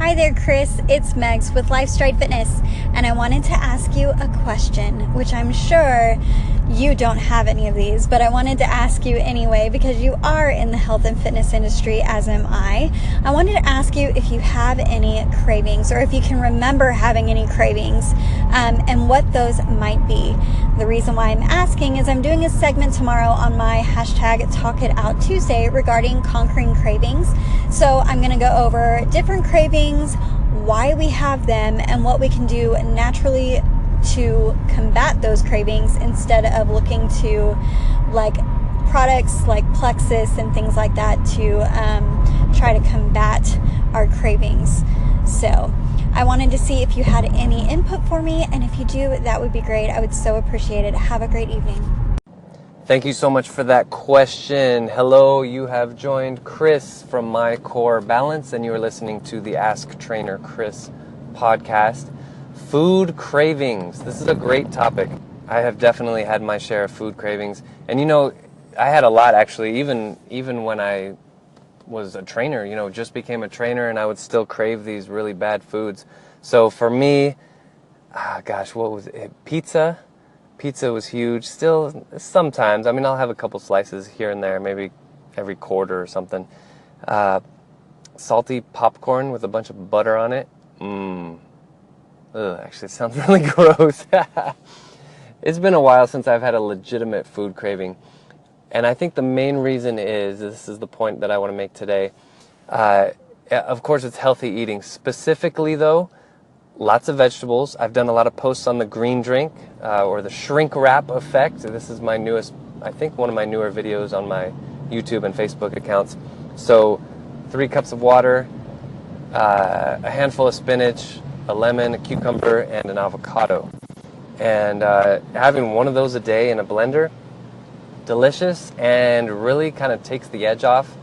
Hi there, Chris. It's Megs with Life Stride Fitness, and I wanted to ask you a question, which I'm sure you don't have any of these, but I wanted to ask you anyway because you are in the health and fitness industry, as am I. I wanted to ask you if you have any cravings or if you can remember having any cravings and what those might be. The reason why I'm asking is I'm doing a segment tomorrow on my hashtag Talk It Out Tuesday regarding conquering cravings. So I'm going to go over different cravings, why we have them, and what we can do naturally to combat those cravings instead of looking to like products like Plexus and things like that to try to combat our cravings. So I wanted to see if you had any input for me, and if you do, that would be great. I would so appreciate it. Have a great evening. Thank you so much for that question. Hello, you have joined Chris from My Core Balance, and you are listening to the Ask Trainer Chris podcast. Food cravings. This is a great topic. I have definitely had my share of food cravings. And I had a lot actually, even when I was a trainer, just became a trainer, and I would still crave these really bad foods. So for me, what was it? Pizza. Pizza was huge. Still, sometimes. I'll have a couple slices here and there, maybe every quarter or something. Salty popcorn with a bunch of butter on it. Actually, it sounds really gross. It's been a while since I've had a legitimate food craving. And I think the main reason this is the point that I want to make today. Of course, it's healthy eating. Specifically, though, lots of vegetables. I've done a lot of posts on the green drink or the shrink wrap effect. This is my newest, I think one of my newer videos on my YouTube and Facebook accounts. So 3 cups of water, a handful of spinach, a lemon, a cucumber, and an avocado. And having one of those a day in a blender, delicious, and really kind of takes the edge off,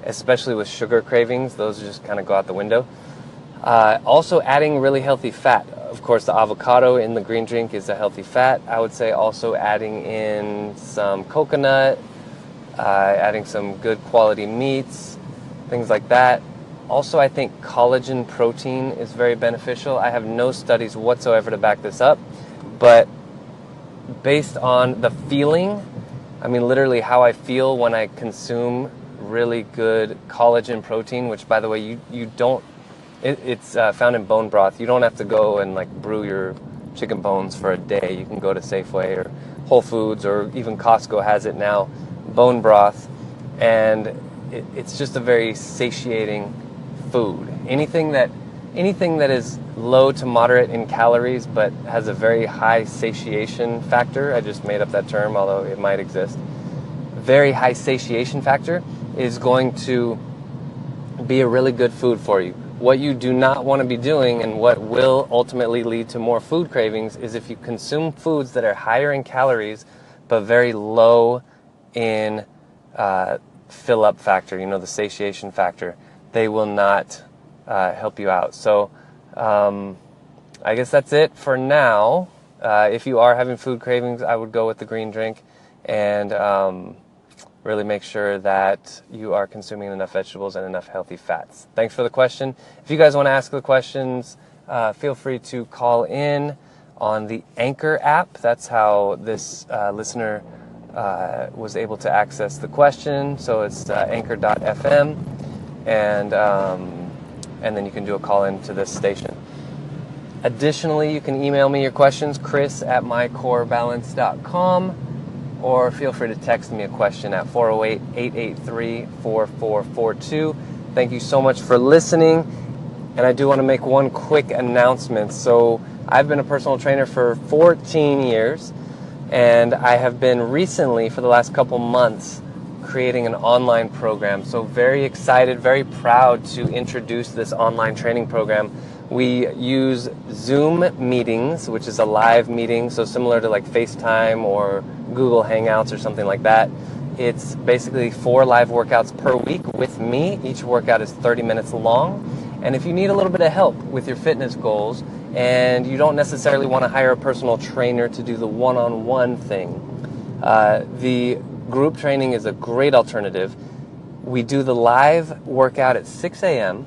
especially with sugar cravings. Those just kind of go out the window. Also adding really healthy fat. Of course, the avocado in the green drink is a healthy fat. I would say also adding in some coconut, adding some good quality meats, things like that. Also, I think collagen protein is very beneficial. I have no studies whatsoever to back this up, but based on the feeling, literally how I feel when I consume really good collagen protein, which, by the way, you don't, it's found in bone broth. You don't have to go and brew your chicken bones for a day. You can go to Safeway or Whole Foods, or even Costco has it now, bone broth, and it's just a very satiating food. Anything that is low to moderate in calories but has a very high satiation factor, I just made up that term, although it might exist, very high satiation factor, is going to be a really good food for you. What you do not want to be doing, and what will ultimately lead to more food cravings, is if you consume foods that are higher in calories but very low in fill-up factor, the satiation factor. They will not help you out. So I guess that's it for now. If you are having food cravings, I would go with the green drink and really make sure that you are consuming enough vegetables and enough healthy fats. Thanks for the question. If you guys want to ask the questions, feel free to call in on the Anchor app. That's how this listener was able to access the question. So it's anchor.fm. And then you can do a call in to this station. Additionally, you can email me your questions, chris@mycorebalance.com, or feel free to text me a question at 408-883-4442. Thank you so much for listening. And I do want to make one quick announcement. So I've been a personal trainer for 14 years, and I have been recently, for the last couple months, creating an online program. So very excited, very proud to introduce this online training program. We use Zoom meetings, which is a live meeting, so similar to FaceTime or Google Hangouts or something like that. It's basically 4 live workouts per week with me. Each workout is 30 minutes long. And if you need a little bit of help with your fitness goals and you don't necessarily want to hire a personal trainer to do the one-on-one thing, the group training is a great alternative. We do the live workout at 6 a.m.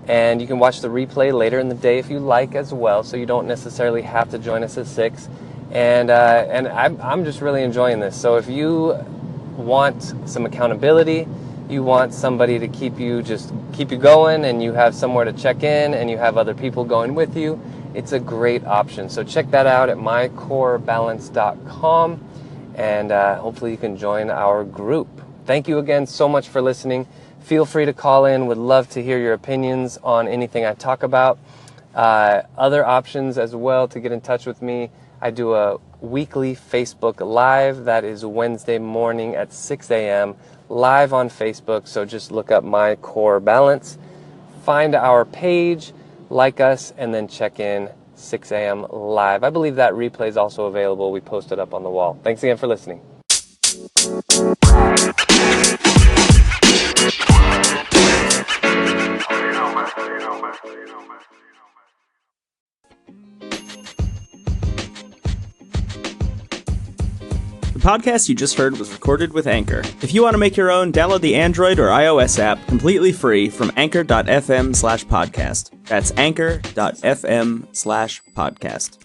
And you can watch the replay later in the day if you like as well, so you don't necessarily have to join us at 6. And I'm just really enjoying this. So if you want some accountability, you want somebody to keep you going, and you have somewhere to check in, and you have other people going with you, it's a great option. So check that out at mycorebalance.com, and hopefully you can join our group. Thank you again so much for listening. Feel free to call in. Would love to hear your opinions on anything I talk about. Other options as well to get in touch with me. I do a weekly Facebook Live. That is Wednesday morning at 6 a.m. live on Facebook. So just look up My Core Balance. Find our page, like us, and then check in 6 a.m. live. I believe that replay is also available. We post it up on the wall. Thanks again for listening. The podcast you just heard was recorded with Anchor. If you want to make your own, download the Android or iOS app completely free from anchor.fm/podcast. That's anchor.fm/podcast.